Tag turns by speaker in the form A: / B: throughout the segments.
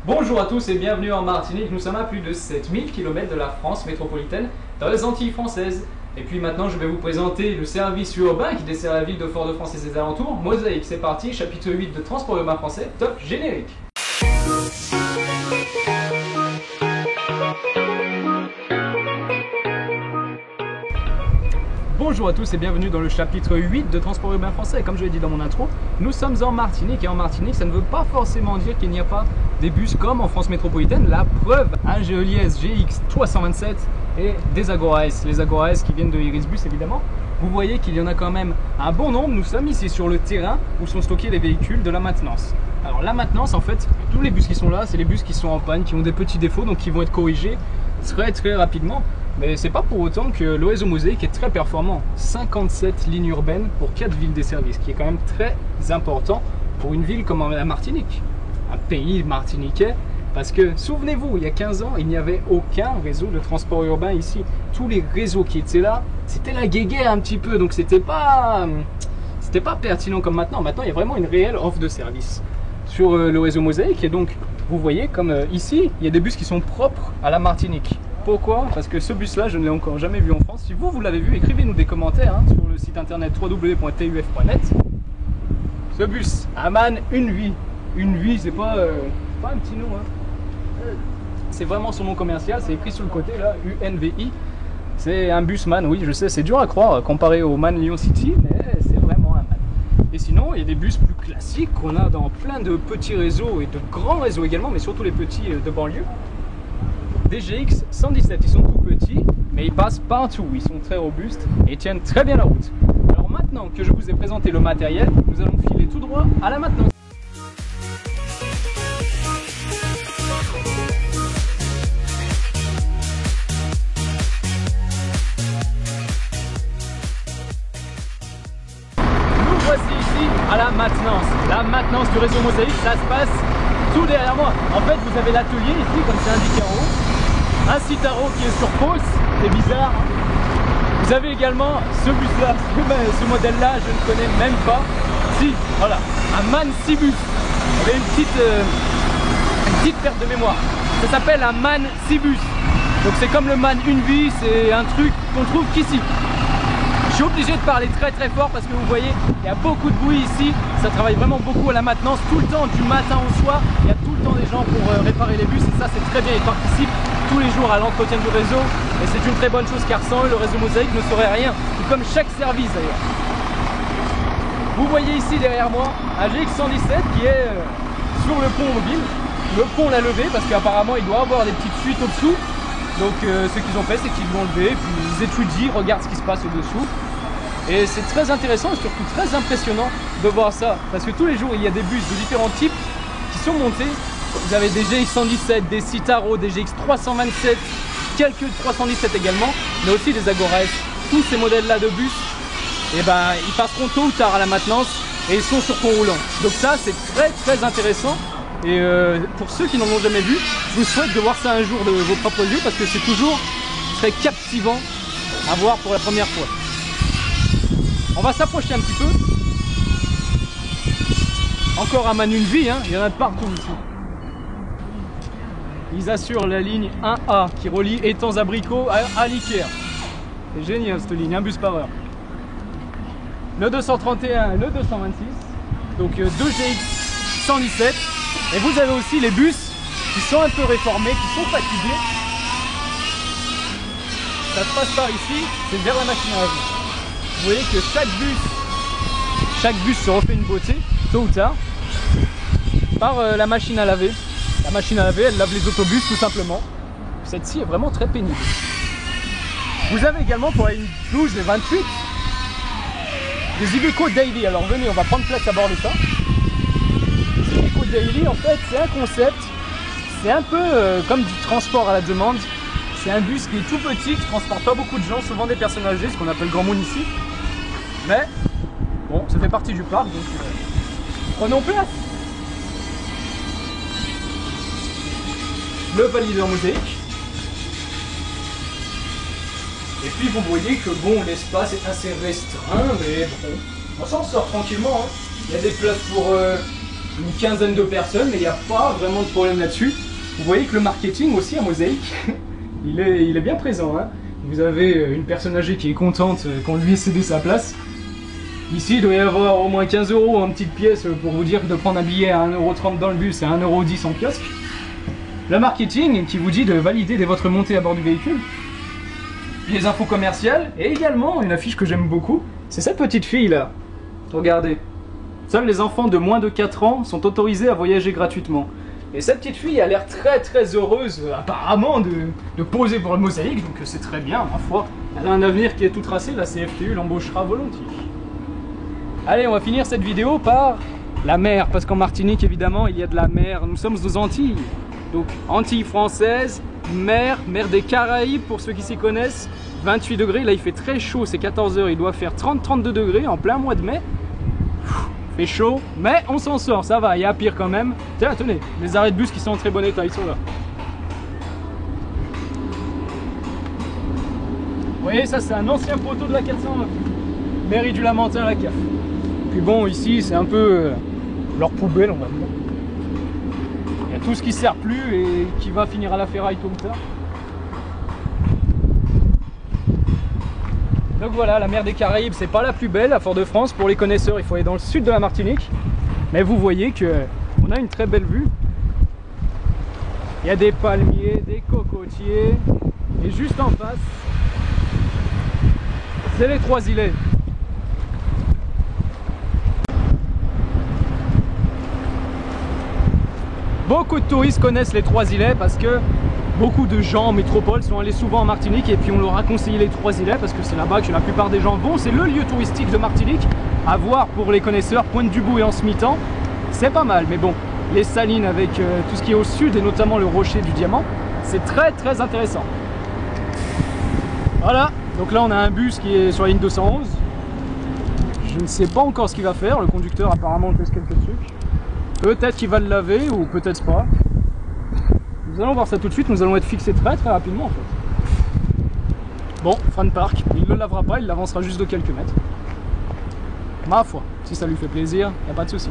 A: Bonjour à tous et bienvenue en Martinique. Nous sommes à plus de 7000 km de la France métropolitaine, dans les Antilles françaises. Et puis maintenant, je vais vous présenter le service urbain qui dessert la ville de Fort-de-France et ses alentours. Mosaïque, c'est parti, chapitre 8 de Transport urbain français, top générique. Bonjour à tous et bienvenue dans le chapitre 8 de Transport urbain français. Comme je l'ai dit dans mon intro, nous sommes en Martinique et en Martinique, ça ne veut pas forcément dire qu'il n'y a pas des bus comme en France métropolitaine. La preuve, un Geoliès GX 327 et des Agoraes, les Agoraes qui viennent de Irisbus évidemment. Vous voyez qu'il y en a quand même un bon nombre. Nous sommes ici sur le terrain où sont stockés les véhicules de la maintenance. Alors la maintenance, en fait, tous les bus qui sont là, c'est les bus qui sont en panne, qui ont des petits défauts, donc qui vont être corrigés très rapidement. Mais c'est pas pour autant que le réseau Mosaïque est très performant. 57 lignes urbaines pour 4 villes desservies, ce qui est quand même très important pour une ville comme la Martinique, un pays martiniquais. Parce que, souvenez-vous, il y a 15 ans, il n'y avait aucun réseau de transport urbain ici. Tous les réseaux qui étaient là, c'était la guéguerre un petit peu, donc c'était pas pertinent comme maintenant. Maintenant, il y a vraiment une réelle offre de service sur le réseau Mosaïque. Et donc, vous voyez, comme ici, il y a des bus qui sont propres à la Martinique. Pourquoi? Parce que ce bus là je ne l'ai encore jamais vu en France. Si vous l'avez vu, écrivez-nous des commentaires sur le site internet www.tuf.net. Ce bus, Aman Une Vie. Une Vie, c'est pas un petit nom, c'est vraiment son nom commercial, c'est écrit sur le côté là, UNVI. C'est un bus MAN, oui je sais, c'est dur à croire comparé au MAN Lyon City, mais c'est vraiment un MAN. Et sinon, il y a des bus plus classiques qu'on a dans plein de petits réseaux et de grands réseaux également, mais surtout les petits de banlieue. Des GX 117, ils sont tout petits, mais ils passent partout, ils sont très robustes et tiennent très bien la route. Alors maintenant que je vous ai présenté le matériel, nous allons filer tout droit à la maintenance. Nous voici ici à la maintenance du réseau Mosaïque, ça se passe tout derrière moi. En fait, vous avez l'atelier ici, comme c'est indiqué en haut. Un Citaro qui est sur pause, c'est bizarre. Vous avez également ce bus là, ce modèle là, je ne connais même pas. Si, voilà, un MAN Cibus. Vous avez une petite perte de mémoire. Ça s'appelle un MAN Cibus. Donc c'est comme le MAN Une Vie, c'est un truc qu'on trouve qu'ici. Je suis obligé de parler très fort parce que vous voyez, il y a beaucoup de bruit ici. Ça travaille vraiment beaucoup à la maintenance, tout le temps, du matin au soir. Il y a tout le temps des gens pour réparer les bus et ça c'est très bien. Ils participent tous les jours à l'entretien du réseau et c'est une très bonne chose car sans eux le réseau Mosaïque ne serait rien, tout comme chaque service d'ailleurs. Vous voyez ici derrière moi un GX 117 qui est sur le pont mobile. Le pont l'a levé parce qu'apparemment il doit avoir des petites fuites au-dessous. Donc ce qu'ils ont fait c'est qu'ils l'ont levé, puis ils étudient, regardent ce qui se passe au-dessous. Et c'est très intéressant et surtout très impressionnant de voir ça parce que tous les jours il y a des bus de différents types qui sont montés. Vous avez des GX 117, des Citaro, des GX 327, quelques 317 également, mais aussi des Agoraes. Tous ces modèles-là de bus, et ben, ils passeront tôt ou tard à la maintenance et ils sont sur pont roulant. Donc ça, c'est très intéressant. Et pour ceux qui n'en ont jamais vu, je vous souhaite de voir ça un jour de vos propres yeux parce que c'est toujours très captivant à voir pour la première fois. On va s'approcher un petit peu. Encore un MAN Une Vie, il y en a de partout ici. Ils assurent la ligne 1A qui relie Étangs-Abricots à l'Ikea. C'est génial cette ligne, un bus par heure. Le 231 et le 226, donc 2 GX 117. Et vous avez aussi les bus qui sont un peu réformés, qui sont fatigués. Ça se passe par ici, c'est vers la machine à laver. Vous voyez que chaque bus se refait une beauté, tôt ou tard, par la machine à laver. La machine à laver, elle lave les autobus tout simplement. Celle-ci est vraiment très pénible. Vous avez également pour la ligne 12 et 28 des Iveco Daily. Alors venez, on va prendre place à bord de ça. Les Iveco Daily, en fait, c'est un concept. C'est un peu comme du transport à la demande. C'est un bus qui est tout petit, qui ne transporte pas beaucoup de gens, souvent des personnes âgées, ce qu'on appelle grand monde ici. Mais bon, ça fait partie du parc, donc prenons place. Le valideur Mosaïque. Et puis vous voyez que bon, l'espace est assez restreint, mais bon, on s'en sort tranquillement. Il y a des places pour une quinzaine de personnes, mais il n'y a pas vraiment de problème là-dessus. Vous voyez que le marketing aussi à Mosaïque, il est bien présent. Hein. Vous avez une personne âgée qui est contente qu'on lui ait cédé sa place. Ici, il doit y avoir au moins 15 € en petite pièce pour vous dire que de prendre un billet à 1,30 € dans le bus et 1,10 € en kiosque. Le marketing qui vous dit de valider dès votre montée à bord du véhicule. Les infos commerciales et également une affiche que j'aime beaucoup. C'est cette petite fille là. Regardez. Seuls les enfants de moins de 4 ans sont autorisés à voyager gratuitement. Et cette petite fille a l'air très heureuse apparemment de poser pour le Mosaïque, donc c'est très bien, ma foi. Elle a un avenir qui est tout tracé, la CFTU l'embauchera volontiers. Allez, on va finir cette vidéo par la mer, parce qu'en Martinique évidemment il y a de la mer, nous sommes aux Antilles. Donc Antilles françaises, mer des Caraïbes pour ceux qui s'y connaissent, 28 degrés, là il fait très chaud, c'est 14 h, il doit faire 30-32 degrés en plein mois de mai. Fait chaud, mais on s'en sort, ça va, il y a pire quand même. Tiens, tenez, les arrêts de bus qui sont en très bon état, ils sont là. Vous voyez, ça c'est un ancien poteau de la 409, mairie du Lamentin, la CAF. Puis bon, ici c'est un peu leur poubelle, on va dire. Il y a tout ce qui sert plus et qui va finir à la ferraille tôt ou tard. Donc voilà, la mer des Caraïbes, c'est pas la plus belle à Fort-de-France. Pour les connaisseurs, il faut aller dans le sud de la Martinique. Mais vous voyez qu'on a une très belle vue. Il y a des palmiers, des cocotiers. Et juste en face, c'est les Trois Îlets. Beaucoup de touristes connaissent les Trois Îlets parce que beaucoup de gens en métropole sont allés souvent en Martinique et puis on leur a conseillé les Trois Îlets parce que c'est là-bas que la plupart des gens vont. C'est le lieu touristique de Martinique à voir pour les connaisseurs. Pointe-du-Bout et Anse Mi-Temps, c'est pas mal, mais bon, les salines avec tout ce qui est au sud et notamment le rocher du Diamant, c'est très intéressant. Voilà, donc là on a un bus qui est sur la ligne 211. Je ne sais pas encore ce qu'il va faire, le conducteur apparemment teste quelques trucs. Peut-être qu'il va le laver ou peut-être pas. Nous allons voir ça tout de suite, nous allons être fixés très rapidement en fait. Bon, Fran Park, il ne le lavera pas, il l'avancera juste de quelques mètres. Ma foi, si ça lui fait plaisir, il n'y a pas de souci.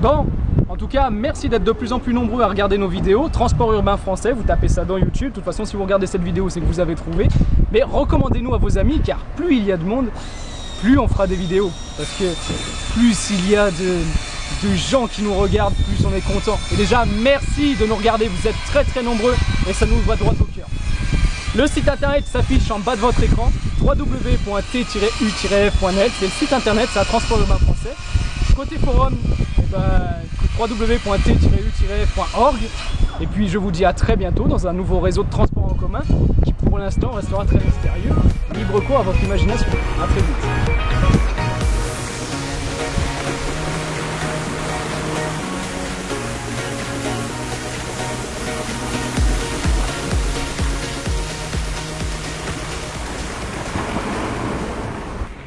A: Bon, en tout cas, merci d'être de plus en plus nombreux à regarder nos vidéos. Transport urbain français, vous tapez ça dans YouTube. De toute façon, si vous regardez cette vidéo, c'est que vous avez trouvé. Mais recommandez-nous à vos amis, car plus il y a de monde, plus on fera des vidéos. Parce que plus il y a de gens qui nous regardent, plus on est content. Et déjà, merci de nous regarder, vous êtes très nombreux et ça nous va droit au cœur. Le site internet s'affiche en bas de votre écran, www.t-u-f.net, c'est le site internet, c'est un transport urbain français. Côté forum, www.t-u-f.org. Et puis je vous dis à très bientôt dans un nouveau réseau de transport en commun qui pour l'instant restera très mystérieux. Libre cours à votre imagination. À très vite.